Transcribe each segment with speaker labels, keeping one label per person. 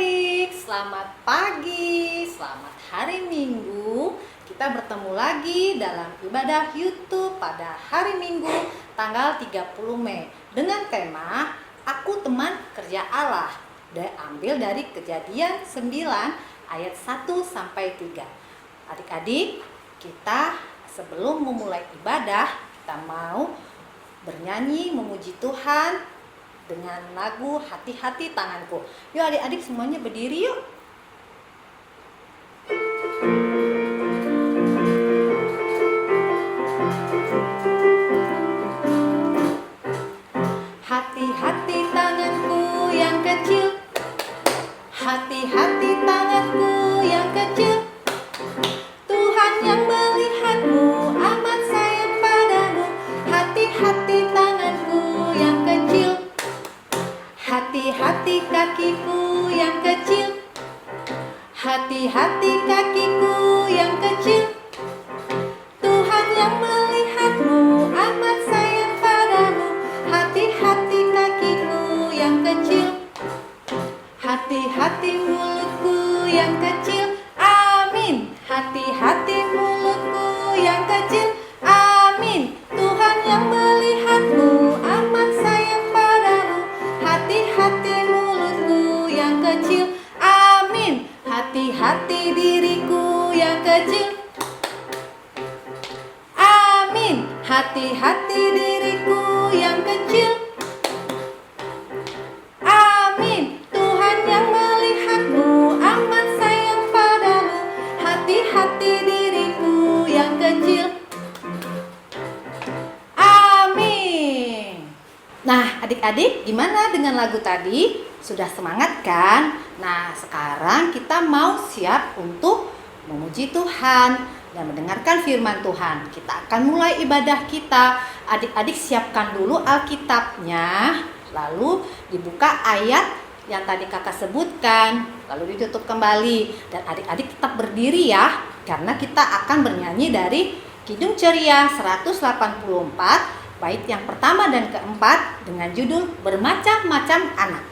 Speaker 1: adik-adik, selamat pagi, selamat hari Minggu. Kita bertemu lagi dalam ibadah YouTube pada hari Minggu tanggal 30 Mei dengan tema Aku Teman Kerja Allah. Diambil dari Kejadian 9 ayat 1 sampai 3. Adik-adik, kita sebelum memulai ibadah, kita mau bernyanyi memuji Tuhan dengan lagu Hati-hati Tanganku. Yuk adik-adik semuanya berdiri yuk. Hati-hati tanganku yang kecil, hati-hati tanganku yang kecil. Tuhan yang melihatmu amat sayang padamu. Hati-hati tanganku yang kecil, hati-hati kakiku yang kecil, hati-hati kakiku yang kecil. Tuhan yang melihatmu amat sayang padamu. Hati-hati kakiku yang kecil, hati-hati mulutku yang kecil. Amin. Hati-hati mulutku yang kecil. Amin. Tuhan yang melihatmu amat sayang padamu. Hati-hati mulutku yang kecil. Amin. Hati-hati diriku yang kecil. Amin. Hati-hati diriku yang kecil. Amin. Tuhan yang melihatmu amat sayang padamu. Hati-hati diriku yang kecil. Amin. Nah, adik-adik, gimana dengan lagu tadi? Sudah semangat kan? Nah, sekarang kita mau siap untuk memuji Tuhan dan mendengarkan firman Tuhan. Kita akan mulai ibadah kita. Adik-adik siapkan dulu Alkitabnya, lalu dibuka ayat yang tadi kakak sebutkan, lalu ditutup kembali. Dan adik-adik tetap berdiri ya, karena kita akan bernyanyi dari Kidung Ceria 184 bait yang pertama dan keempat dengan judul Bermacam-macam Anak.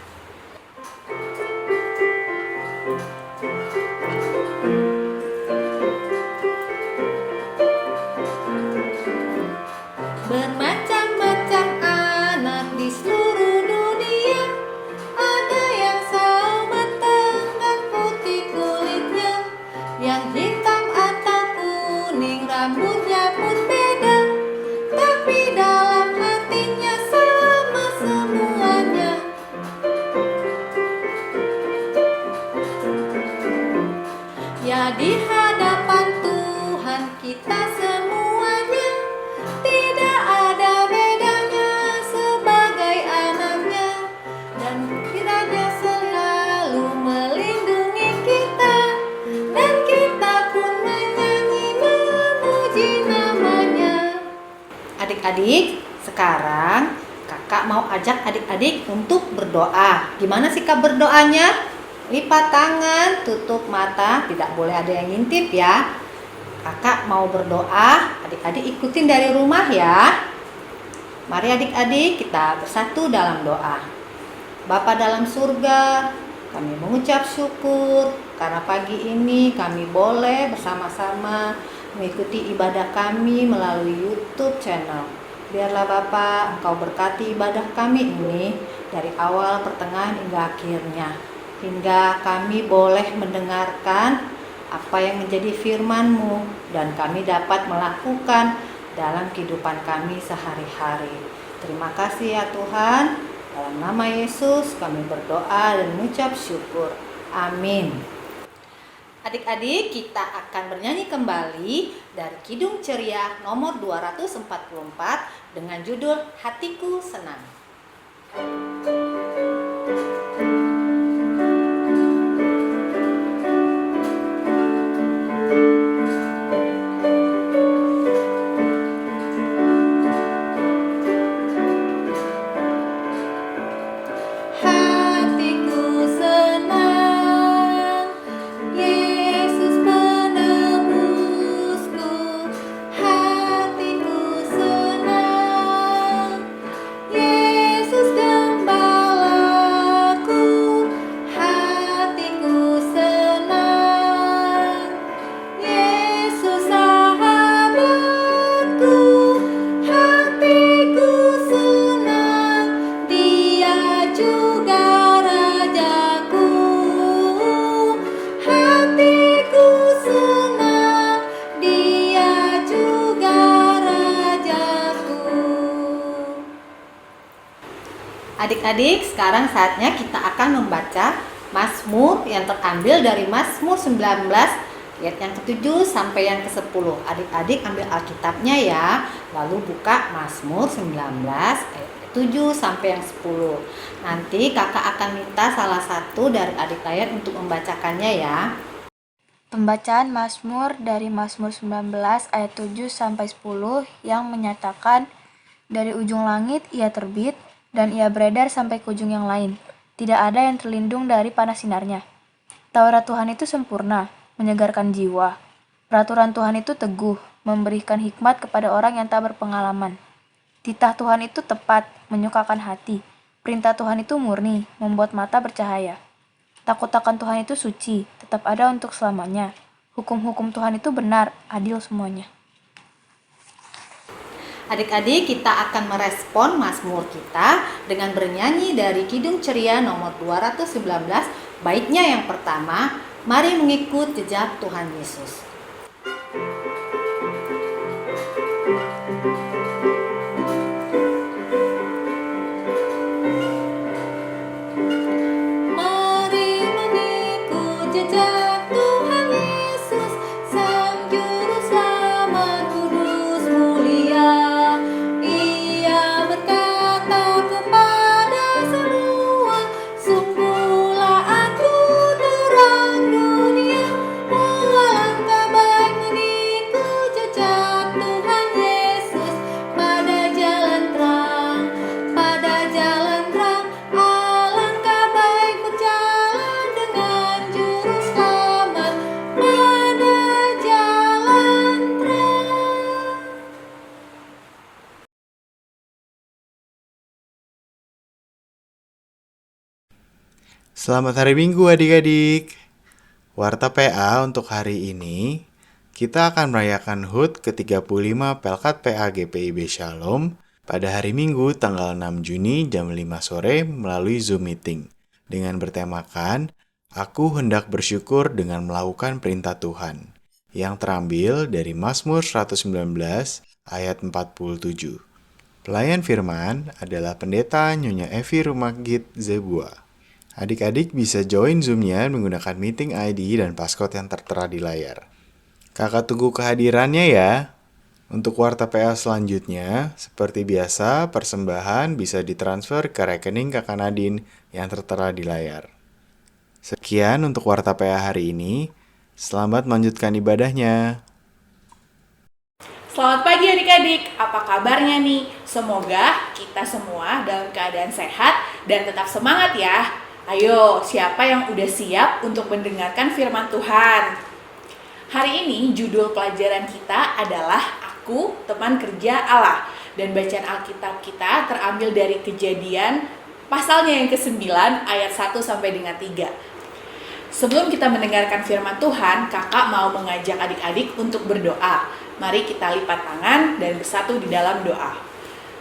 Speaker 1: Bermacam-macam anak di seluruh dunia, ada yang sawo matang dan putih kulitnya, yang hitam atau kuning rambutnya pun beda, tapi dalam hatinya sama semuanya. Ya, di hadapan Tuhan kita semuanya tidak ada bedanya sebagai anaknya, dan kiranya selalu melindungi kita, dan kita pun menyanyi memuji namanya. Adik-adik, sekarang kakak mau ajak adik-adik untuk berdoa. Gimana sih kak berdoanya? Lipat tangan, tutup mata, tidak boleh ada yang ngintip ya. Kakak mau berdoa, adik-adik ikutin dari rumah ya. Mari adik-adik kita bersatu dalam doa. Bapa dalam surga, kami mengucap syukur karena pagi ini kami boleh bersama-sama mengikuti ibadah kami melalui YouTube channel. Biarlah Bapa Engkau berkati ibadah kami ini dari awal, pertengahan hingga akhirnya, hingga kami boleh mendengarkan apa yang menjadi firman-Mu dan kami dapat melakukan dalam kehidupan kami sehari-hari. Terima kasih ya Tuhan. Dalam nama Yesus kami berdoa dan mengucap syukur. Amin. Adik-adik, kita akan bernyanyi kembali dari Kidung Ceria nomor 244 dengan judul Hatiku Senang. Yesus gembala Adik-adik, sekarang saatnya kita akan membaca Mazmur yang terambil dari Mazmur 19 ayat yang ke-7 sampai yang ke-10. Adik-adik ambil Alkitabnya ya, lalu buka Mazmur 19 ayat 7 sampai yang 10. Nanti kakak akan minta salah satu dari adik-adik untuk membacakannya ya.
Speaker 2: Pembacaan Mazmur dari Mazmur 19 ayat 7 sampai 10 yang menyatakan, dari ujung langit ia terbit dan ia beredar sampai ke ujung yang lain. Tidak ada yang terlindung dari panas sinarnya. Taurat Tuhan itu sempurna, menyegarkan jiwa. Peraturan Tuhan itu teguh, memberikan hikmat kepada orang yang tak berpengalaman. Titah Tuhan itu tepat, menyukakan hati. Perintah Tuhan itu murni, membuat mata bercahaya. Takut akan Tuhan itu suci, tetap ada untuk selamanya. Hukum-hukum Tuhan itu benar, adil semuanya.
Speaker 1: Adik-adik, kita akan merespon Mazmur kita dengan bernyanyi dari Kidung Ceria nomor 219, baitnya yang pertama, mari mengikut jejak Tuhan Yesus. Mari mengikut jejak Tuhan Yesus, Sang Juru Selamat kudus mulia. Ia berkata kepada semua, sungguhlah aku terang dunia. Alangkah baik mengikut jejak Tuhan Yesus pada jalan terang, pada jalan terang. Alangkah baik berjalan dengan Juru Selamat pada jalan terang.
Speaker 3: Selamat hari Minggu adik-adik. Warta PA untuk hari ini, kita akan merayakan HUT ke-35 Pelkat PA GPIB Shalom pada hari Minggu tanggal 6 Juni jam 5 sore melalui Zoom Meeting dengan bertemakan Aku hendak bersyukur dengan melakukan perintah Tuhan yang terambil dari Mazmur 119 ayat 47. Pelayan firman adalah Pendeta Nyonya Evi Rumagit Zebua. Adik-adik bisa join Zoom-nya menggunakan meeting ID dan passcode yang tertera di layar. Kakak tunggu kehadirannya ya. Untuk warta PA selanjutnya, seperti biasa, persembahan bisa ditransfer ke rekening Kakak Nadine yang tertera di layar. Sekian untuk warta PA hari ini. Selamat melanjutkan ibadahnya.
Speaker 4: Selamat pagi adik-adik, apa kabarnya nih? Semoga kita semua dalam keadaan sehat dan tetap semangat ya. Ayo, siapa yang udah siap untuk mendengarkan firman Tuhan? Hari ini judul pelajaran kita adalah Aku, Teman Kerja Allah. Dan bacaan Alkitab kita terambil dari Kejadian pasalnya yang ke-9 ayat 1 sampai dengan 3. Sebelum kita mendengarkan firman Tuhan, kakak mau mengajak adik-adik untuk berdoa. Mari kita lipat tangan dan bersatu di dalam doa.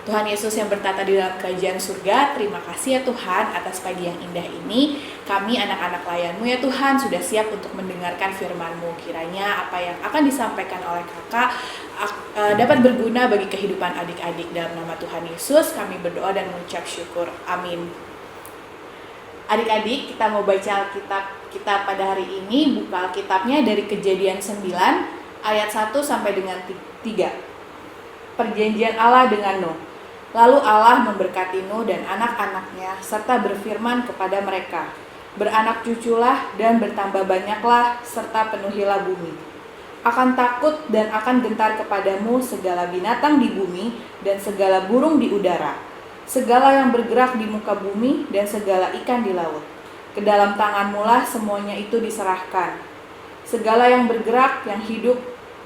Speaker 4: Tuhan Yesus yang bertata di dalam kerajaan surga, terima kasih ya Tuhan atas pagi yang indah ini. Kami anak-anak layan-Mu ya Tuhan sudah siap untuk mendengarkan firman-Mu. Kiranya apa yang akan disampaikan oleh kakak dapat berguna bagi kehidupan adik-adik. Dalam nama Tuhan Yesus kami berdoa dan mengucap syukur. Amin. Adik-adik, kita mau baca Alkitab kita pada hari ini. Buka Alkitabnya dari Kejadian 9 ayat 1 sampai dengan 3. Perjanjian Allah dengan Nuh. Lalu Allah memberkati Nuh dan anak-anaknya serta berfirman kepada mereka, beranak cuculah dan bertambah banyaklah serta penuhilah bumi. Akan takut dan akan gentar kepadamu segala binatang di bumi dan segala burung di udara, segala yang bergerak di muka bumi dan segala ikan di laut. Ke dalam tanganmu lah semuanya itu diserahkan. Segala yang bergerak, yang hidup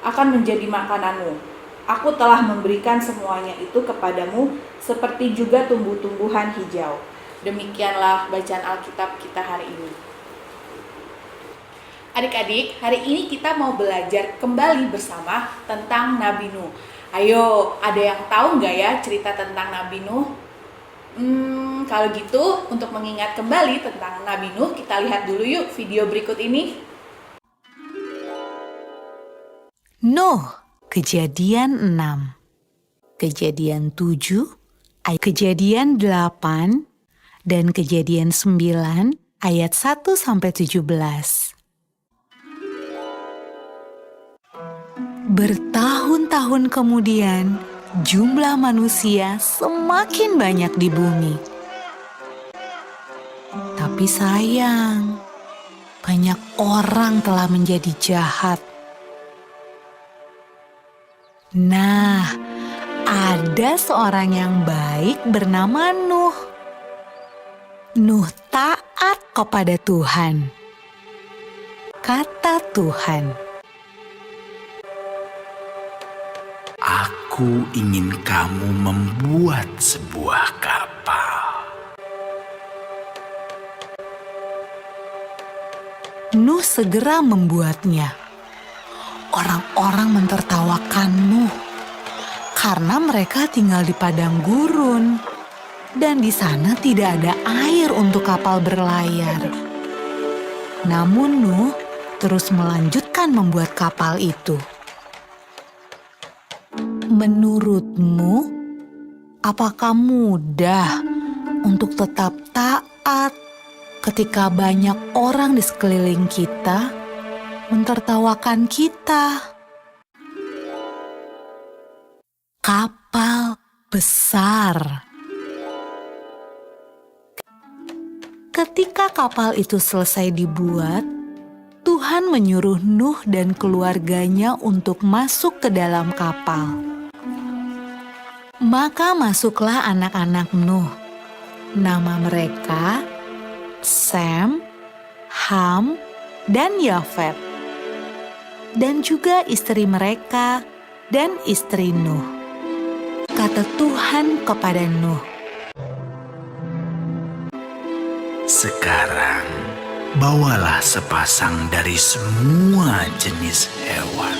Speaker 4: akan menjadi makananmu. Aku telah memberikan semuanya itu kepadamu seperti juga tumbuh-tumbuhan hijau. Demikianlah bacaan Alkitab kita hari ini. Adik-adik, hari ini kita mau belajar kembali bersama tentang Nabi Nuh. Ayo, ada yang tahu nggak ya cerita tentang Nabi Nuh? Kalau gitu, untuk mengingat kembali tentang Nabi Nuh, kita lihat dulu yuk video berikut ini.
Speaker 5: Nuh, Kejadian 6, Kejadian 7, Kejadian 8, dan Kejadian 9 ayat 1-17. Bertahun-tahun kemudian, jumlah manusia semakin banyak di bumi. Tapi sayang, banyak orang telah menjadi jahat. Nah, ada seorang yang baik bernama Nuh. Nuh taat kepada Tuhan. Kata Tuhan,
Speaker 6: Aku ingin kamu membuat sebuah kapal.
Speaker 5: Nuh segera membuatnya. Orang-orang mentertawakan Nuh karena mereka tinggal di padang gurun dan di sana tidak ada air untuk kapal berlayar. Namun Nuh terus melanjutkan membuat kapal itu. Menurutmu, apakah mudah untuk tetap taat ketika banyak orang di sekeliling kita mentertawakan kita? Kapal besar. Ketika kapal itu selesai dibuat, Tuhan menyuruh Nuh dan keluarganya untuk masuk ke dalam kapal. Maka masuklah anak-anak Nuh. Nama mereka Sem, Ham, dan Yafet. Dan juga istri mereka dan istri Nuh. Kata Tuhan kepada Nuh,
Speaker 6: Sekarang, bawalah sepasang dari semua jenis hewan.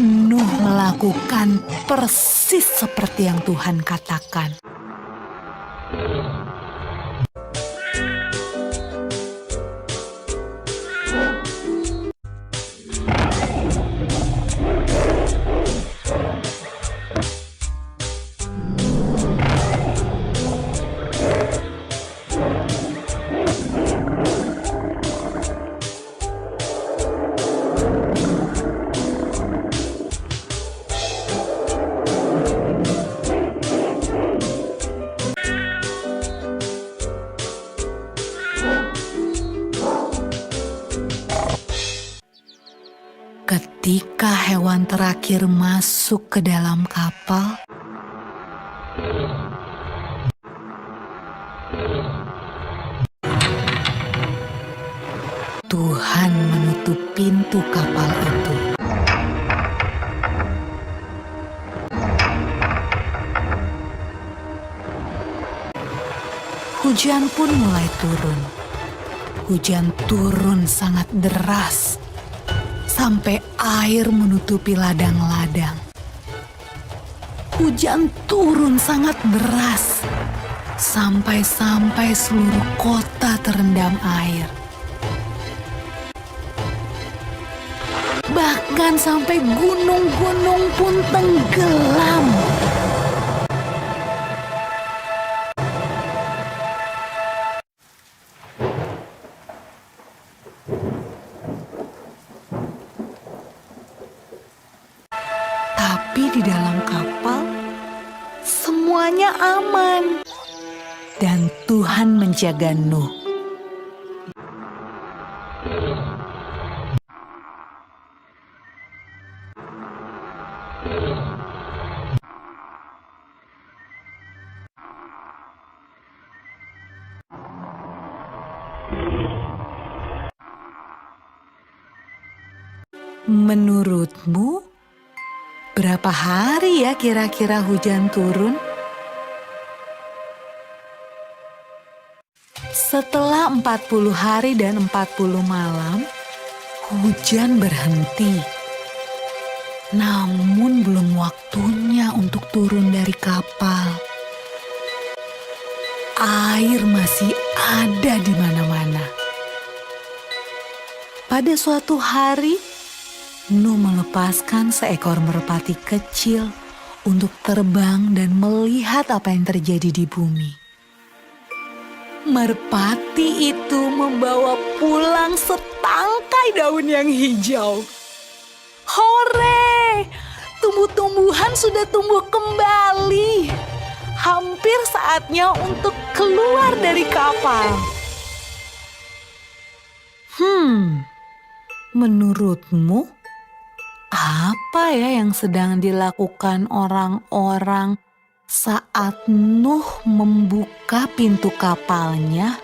Speaker 5: Nuh melakukan persis seperti yang Tuhan katakan. Ketika hewan terakhir masuk ke dalam kapal, Tuhan menutup pintu kapal itu. Hujan pun mulai turun. Hujan turun sangat deras, sampai air menutupi ladang-ladang. Hujan turun sangat deras, sampai seluruh kota terendam air. Bahkan sampai gunung-gunung pun tenggelam. Tapi di dalam kapal, semuanya aman. Dan Tuhan menjaga Nuh. Menurutmu, berapa hari ya kira-kira hujan turun? Setelah 40 hari dan 40 malam, hujan berhenti. Namun belum waktunya untuk turun dari kapal. Air masih ada di mana-mana. Pada suatu hari, Nuh melepaskan seekor merpati kecil untuk terbang dan melihat apa yang terjadi di bumi. Merpati itu membawa pulang setangkai daun yang hijau. Hore! Tumbuh-tumbuhan sudah tumbuh kembali. Hampir saatnya untuk keluar dari kapal. Menurutmu, apa ya yang sedang dilakukan orang-orang saat Nuh membuka pintu kapalnya?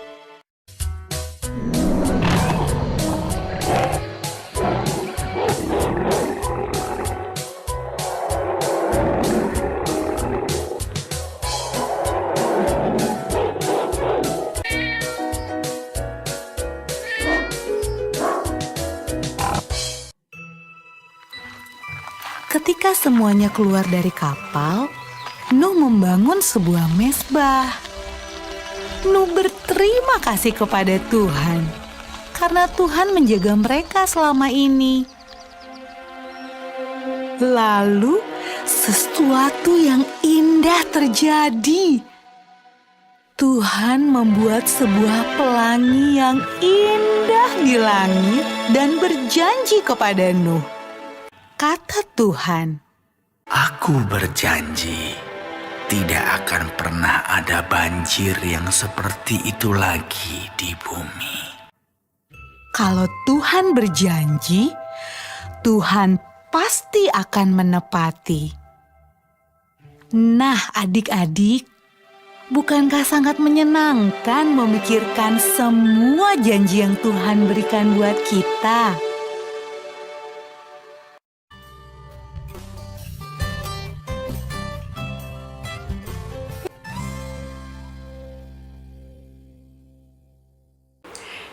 Speaker 5: Ketika semuanya keluar dari kapal, Nuh membangun sebuah mezbah. Nuh berterima kasih kepada Tuhan karena Tuhan menjaga mereka selama ini. Lalu sesuatu yang indah terjadi. Tuhan membuat sebuah pelangi yang indah di langit dan berjanji kepada Nuh. Kata Tuhan,
Speaker 6: Aku berjanji, tidak akan pernah ada banjir yang seperti itu lagi di bumi.
Speaker 5: kalau Tuhan berjanji, Tuhan pasti akan menepati. Nah, adik-adik, bukankah sangat menyenangkan memikirkan semua janji yang Tuhan berikan buat kita?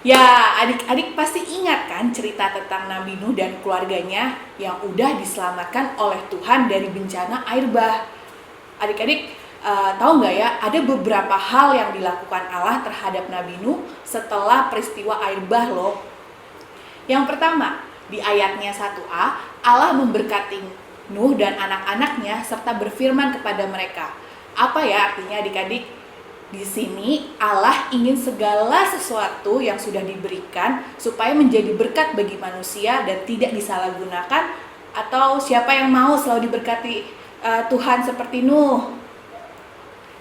Speaker 4: Ya, adik-adik pasti ingat kan cerita tentang Nabi Nuh dan keluarganya yang udah diselamatkan oleh Tuhan dari bencana air bah. Adik-adik tahu nggak ya, ada beberapa hal yang dilakukan Allah terhadap Nabi Nuh setelah peristiwa air bah loh. Yang pertama, di ayatnya 1a, Allah memberkati Nuh dan anak-anaknya serta berfirman kepada mereka. Apa ya artinya adik-adik? Di sini Allah ingin segala sesuatu yang sudah diberikan supaya menjadi berkat bagi manusia dan tidak disalahgunakan, atau siapa yang mau selalu diberkati Tuhan seperti Nuh.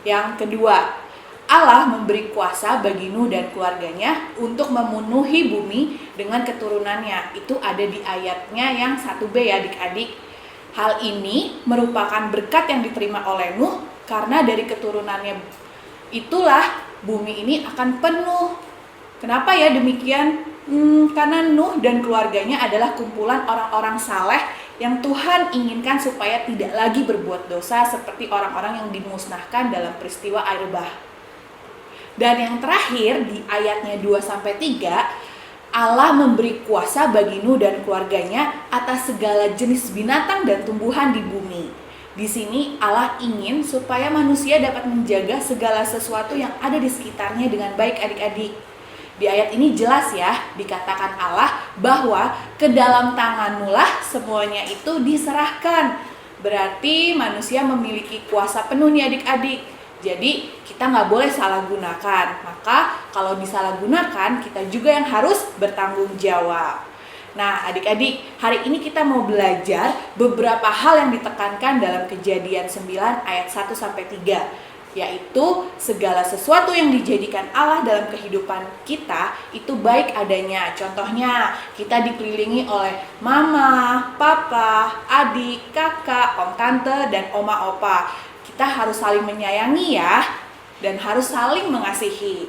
Speaker 4: Yang kedua, Allah memberi kuasa bagi Nuh dan keluarganya untuk memenuhi bumi dengan keturunannya. Itu ada di ayatnya yang 1b ya adik-adik. Hal ini merupakan berkat yang diterima oleh Nuh karena dari keturunannya itulah bumi ini akan penuh. Kenapa ya demikian? Karena Nuh dan keluarganya adalah kumpulan orang-orang saleh yang Tuhan inginkan supaya tidak lagi berbuat dosa seperti orang-orang yang dimusnahkan dalam peristiwa air bah. Dan yang terakhir di ayatnya 2-3, Allah memberi kuasa bagi Nuh dan keluarganya atas segala jenis binatang dan tumbuhan di bumi. Di sini Allah ingin supaya manusia dapat menjaga segala sesuatu yang ada di sekitarnya dengan baik adik-adik. Di ayat ini jelas ya, dikatakan Allah bahwa ke dalam tangan-Mu lah semuanya itu diserahkan. Berarti manusia memiliki kuasa penuh nih adik-adik. Jadi kita nggak boleh salah gunakan. Maka kalau disalahgunakan, kita juga yang harus bertanggung jawab. Nah adik-adik, hari ini kita mau belajar beberapa hal yang ditekankan dalam Kejadian 9 ayat 1-3, yaitu segala sesuatu yang dijadikan Allah dalam kehidupan kita itu baik adanya. Contohnya, kita dikelilingi oleh mama, papa, adik, kakak, om tante, dan oma opa. Kita harus saling menyayangi ya, dan harus saling mengasihi.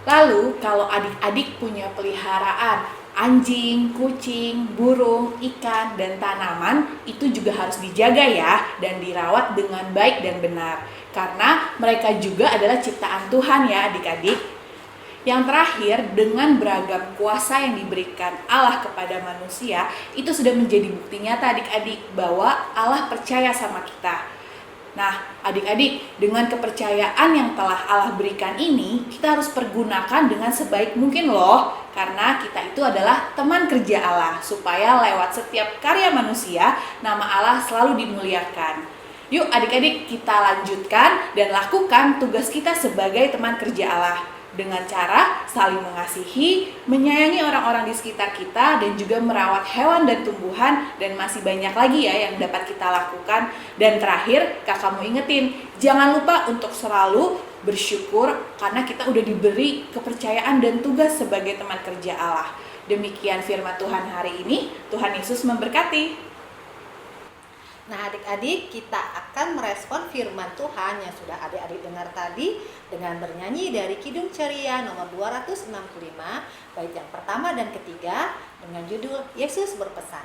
Speaker 4: Lalu kalau adik-adik punya peliharaan, anjing, kucing, burung, ikan, dan tanaman itu juga harus dijaga ya dan dirawat dengan baik dan benar. Karena mereka juga adalah ciptaan Tuhan ya adik-adik. Yang terakhir, dengan beragam kuasa yang diberikan Allah kepada manusia, itu sudah menjadi bukti nyata adik-adik bahwa Allah percaya sama kita. Nah, adik-adik, dengan kepercayaan yang telah Allah berikan ini, kita harus pergunakan dengan sebaik mungkin loh. Karena kita itu adalah teman kerja Allah, supaya lewat setiap karya manusia, nama Allah selalu dimuliakan. Yuk adik-adik kita lanjutkan dan lakukan tugas kita sebagai teman kerja Allah dengan cara saling mengasihi, menyayangi orang-orang di sekitar kita, dan juga merawat hewan dan tumbuhan, dan masih banyak lagi ya yang dapat kita lakukan. Dan terakhir, kakakmu ingetin, jangan lupa untuk selalu bersyukur karena kita udah diberi kepercayaan dan tugas sebagai teman kerja Allah. Demikian firman Tuhan hari ini. Tuhan Yesus memberkati.
Speaker 1: Nah adik-adik, kita akan merespon firman Tuhan yang sudah adik-adik dengar tadi dengan bernyanyi dari Kidung Ceria nomor 265, bait yang pertama dan ketiga dengan judul Yesus Berpesan.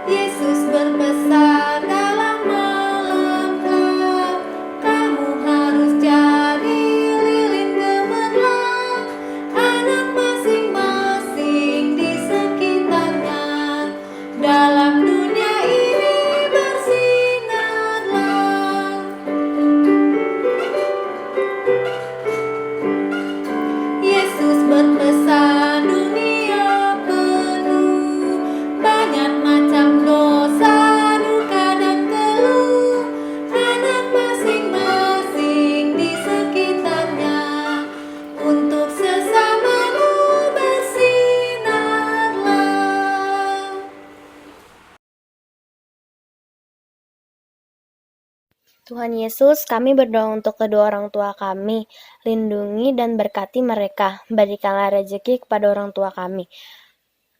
Speaker 1: Yesus berpesan dalam malam gelap, kamu harus jadi lilin gemerlap, anak masing-masing di sekitarnya, dalam dunia ini bersinarlah. Yesus berpesan dunia penuh banyak macam dosa, duka dan keluh, anak masing-masing di sekitarnya, untuk sesamamu bersinarlah.
Speaker 2: Tuhan Yesus, kami berdoa untuk kedua orang tua kami. Lindungi dan berkati mereka. Berikanlah rezeki kepada orang tua kami.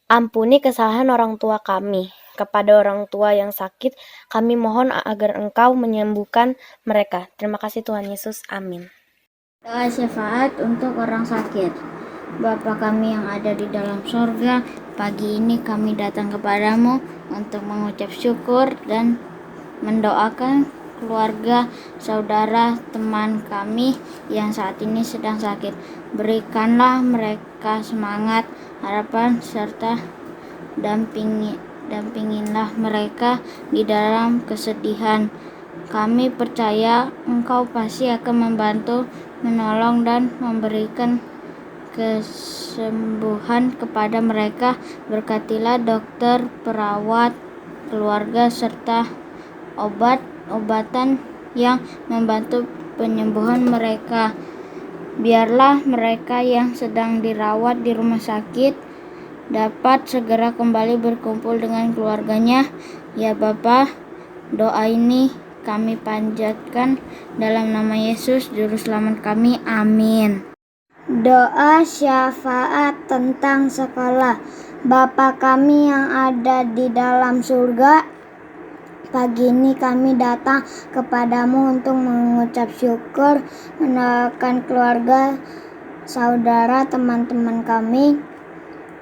Speaker 2: Ampuni kesalahan orang tua kami. Kepada orang tua yang sakit, kami mohon agar Engkau menyembuhkan mereka. Terima kasih Tuhan Yesus. Amin.
Speaker 7: Doa syafaat untuk orang sakit. Bapa kami yang ada di dalam sorga, pagi ini kami datang kepadamu untuk mengucap syukur dan mendoakan keluarga, saudara, teman kami yang saat ini sedang sakit. Berikanlah mereka semangat, harapan, serta dampingilah mereka di dalam kesedihan. Kami percaya Engkau pasti akan membantu, menolong, dan memberikan kesembuhan kepada mereka. Berkatilah dokter, perawat, keluarga, serta obat-obatan yang membantu penyembuhan mereka. Biarlah mereka yang sedang dirawat di rumah sakit dapat segera kembali berkumpul dengan keluarganya. Ya Bapa, doa ini kami panjatkan dalam nama Yesus, Juru Selamat kami. Amin. Doa syafaat tentang sekolah. Bapa kami yang ada di dalam surga, pagi ini kami datang kepadamu untuk mengucap syukur, mendoakan keluarga, saudara, teman-teman kami.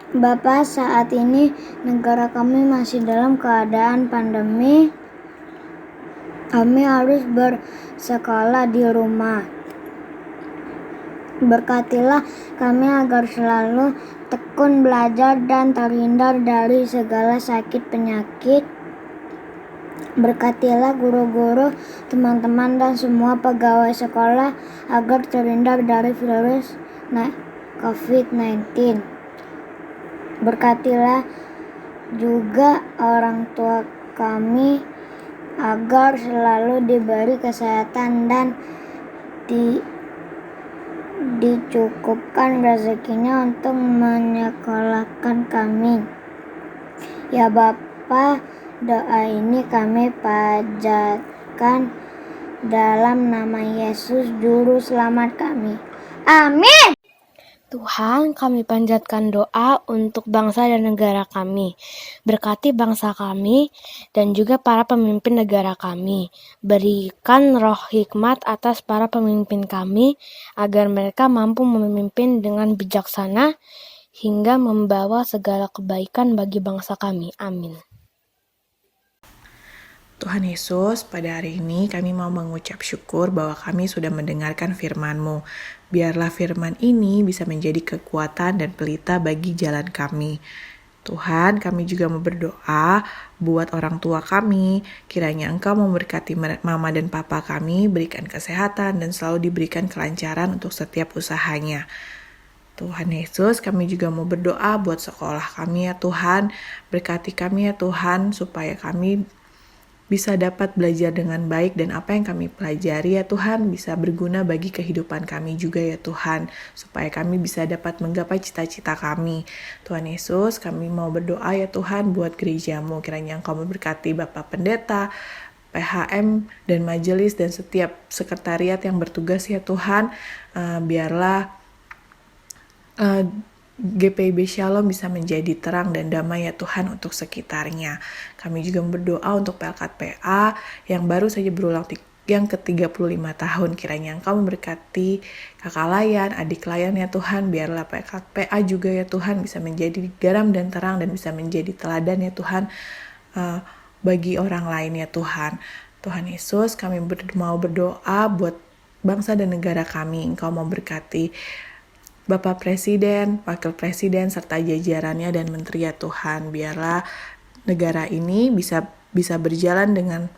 Speaker 7: Bapa, saat ini negara kami masih dalam keadaan pandemi. Kami harus bersekolah di rumah. Berkatilah kami agar selalu tekun belajar dan terhindar dari segala sakit penyakit. Berkatilah guru-guru, teman-teman, dan semua pegawai sekolah agar terhindar dari virus COVID-19. Berkatilah juga orang tua kami agar selalu diberi kesehatan dan dicukupkan rezekinya untuk menyekolahkan kami. Ya Bapa, doa ini kami panjatkan dalam nama Yesus, Juru Selamat kami. Amin.
Speaker 2: Tuhan, kami panjatkan doa untuk bangsa dan negara kami. Berkati bangsa kami dan juga para pemimpin negara kami. Berikan roh hikmat atas para pemimpin kami, agar mereka mampu memimpin dengan bijaksana hingga membawa segala kebaikan bagi bangsa kami. Amin.
Speaker 4: Tuhan Yesus, pada hari ini kami mau mengucap syukur bahwa kami sudah mendengarkan firman-Mu. Biarlah firman ini bisa menjadi kekuatan dan pelita bagi jalan kami. Tuhan, kami juga mau berdoa buat orang tua kami. Kiranya Engkau memberkati mama dan papa kami, berikan kesehatan dan selalu diberikan kelancaran untuk setiap usahanya. Tuhan Yesus, kami juga mau berdoa buat sekolah kami ya Tuhan. Berkati kami ya Tuhan, supaya kami bisa dapat belajar dengan baik dan apa yang kami pelajari ya Tuhan bisa berguna bagi kehidupan kami juga ya Tuhan, supaya kami bisa dapat menggapai cita-cita kami. Tuhan Yesus, kami mau berdoa ya Tuhan buat gerejamu, kiranya Engkau memberkati Bapak Pendeta, PHM dan majelis dan setiap sekretariat yang bertugas ya Tuhan. Biarlah GPIB Shalom bisa menjadi terang dan damai ya Tuhan untuk sekitarnya. Kami juga berdoa untuk Pelkat PA yang baru saja berulang yang ke-35 tahun. Kiranya Engkau memberkati kakak layan, adik layan ya Tuhan. Biarlah Pelkat PA juga ya Tuhan bisa menjadi garam dan terang dan bisa menjadi teladan ya Tuhan bagi orang lain ya Tuhan. Tuhan Yesus, kami mau berdoa buat bangsa dan negara kami. Engkau mau berkati Bapak Presiden, Wakil Presiden, serta jajarannya dan menteri ya Tuhan. Biarlah negara ini bisa berjalan dengan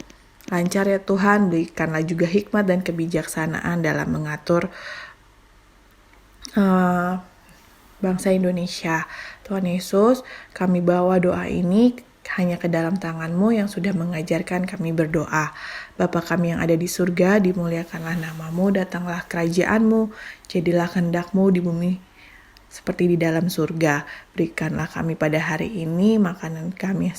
Speaker 4: lancar ya Tuhan. Berikanlah juga hikmat dan kebijaksanaan dalam mengatur bangsa Indonesia. Tuhan Yesus, kami bawa doa ini hanya ke dalam tangan-Mu yang sudah mengajarkan kami berdoa. Bapa kami yang ada di surga, dimuliakanlah nama-Mu, datanglah kerajaan-Mu, jadilah kehendak-Mu di bumi seperti di dalam surga. Berikanlah kami pada hari ini makanan kami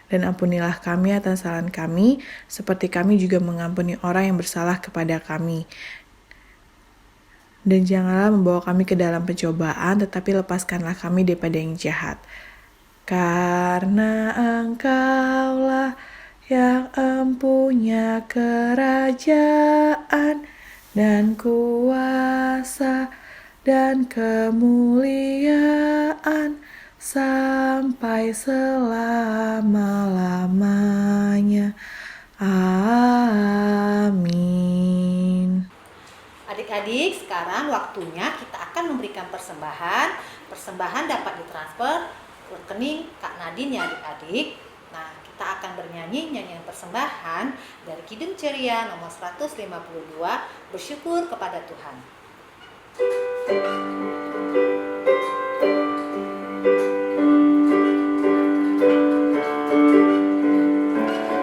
Speaker 4: dan ampunilah kami atas kesalahan kami, seperti kami juga mengampuni orang yang bersalah kepada kami. Dan janganlah membawa kami ke dalam pencobaan, tetapi lepaskanlah kami daripada yang jahat. Karena Engkaulah yang empunya kerajaan dan kuasa dan kemuliaan sampai selama-lamanya. Amin.
Speaker 1: Adik-adik, sekarang waktunya kita akan memberikan persembahan. Persembahan dapat ditransfer rekening Kak Nadine ya adik-adik. Nah, kita akan bernyanyi nyanyian persembahan dari Kidung Ceria nomor 152, Bersyukur kepada Tuhan.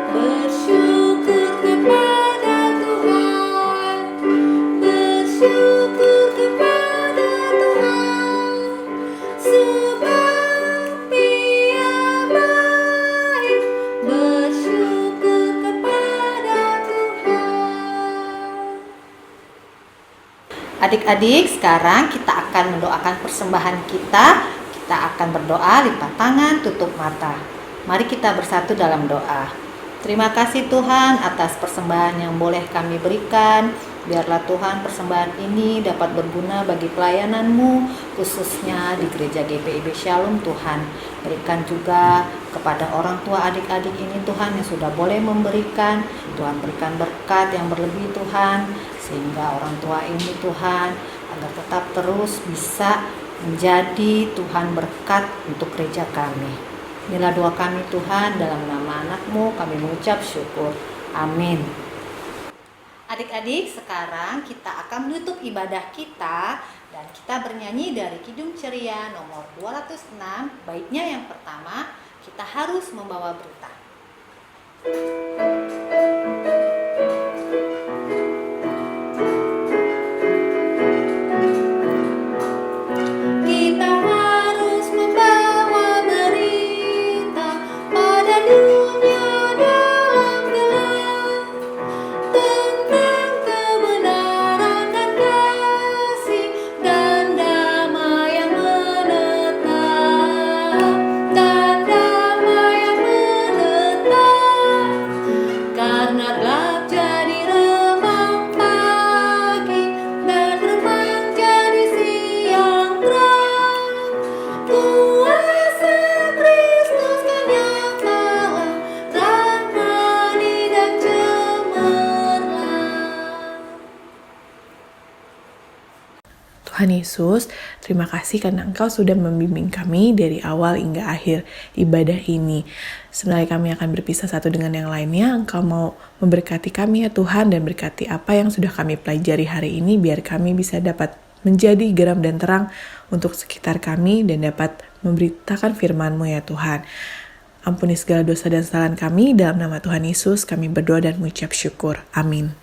Speaker 1: Bersyukur kepada Tuhan, bersyukur kepada Tuhan, sebab Dia baik. Bersyukur kepada Tuhan. Adik-adik, sekarang kita akan mendoakan persembahan kita. Kita akan berdoa, lipat tangan, tutup mata. Mari kita bersatu dalam doa. Terima kasih Tuhan atas persembahan yang boleh kami berikan. Biarlah Tuhan persembahan ini dapat berguna bagi pelayanan-Mu, khususnya di Gereja GPIB Shalom Tuhan. Berikan juga kepada orang tua adik-adik ini Tuhan yang sudah boleh memberikan. Tuhan berikan berkat yang berlebih Tuhan, sehingga orang tua ini Tuhan agar tetap terus bisa menjadi Tuhan berkat untuk gereja kami. Inilah doa kami Tuhan, dalam nama anak-Mu kami mengucap syukur. Amin. Adik-adik, sekarang kita akan menutup ibadah kita dan kita bernyanyi dari Kidung Ceria nomor 206. Baitnya yang pertama, kita harus membawa berita. Kita harus membawa berita pada dunia dalam gelap tentang kebenaran dan kasih dan damai yang menetap, dan damai yang menetap.
Speaker 8: Tuhan Yesus, terima kasih karena Engkau sudah membimbing kami dari awal hingga akhir ibadah ini. Sebenarnya kami akan berpisah satu dengan yang lainnya, Engkau mau memberkati kami ya Tuhan, dan berkati apa yang sudah kami pelajari hari ini, biar kami bisa dapat menjadi geram dan terang untuk sekitar kami dan dapat memberitakan firman-Mu ya Tuhan. Ampuni segala dosa dan kesalahan kami, dalam nama Tuhan Yesus kami berdoa dan mengucap syukur. Amin.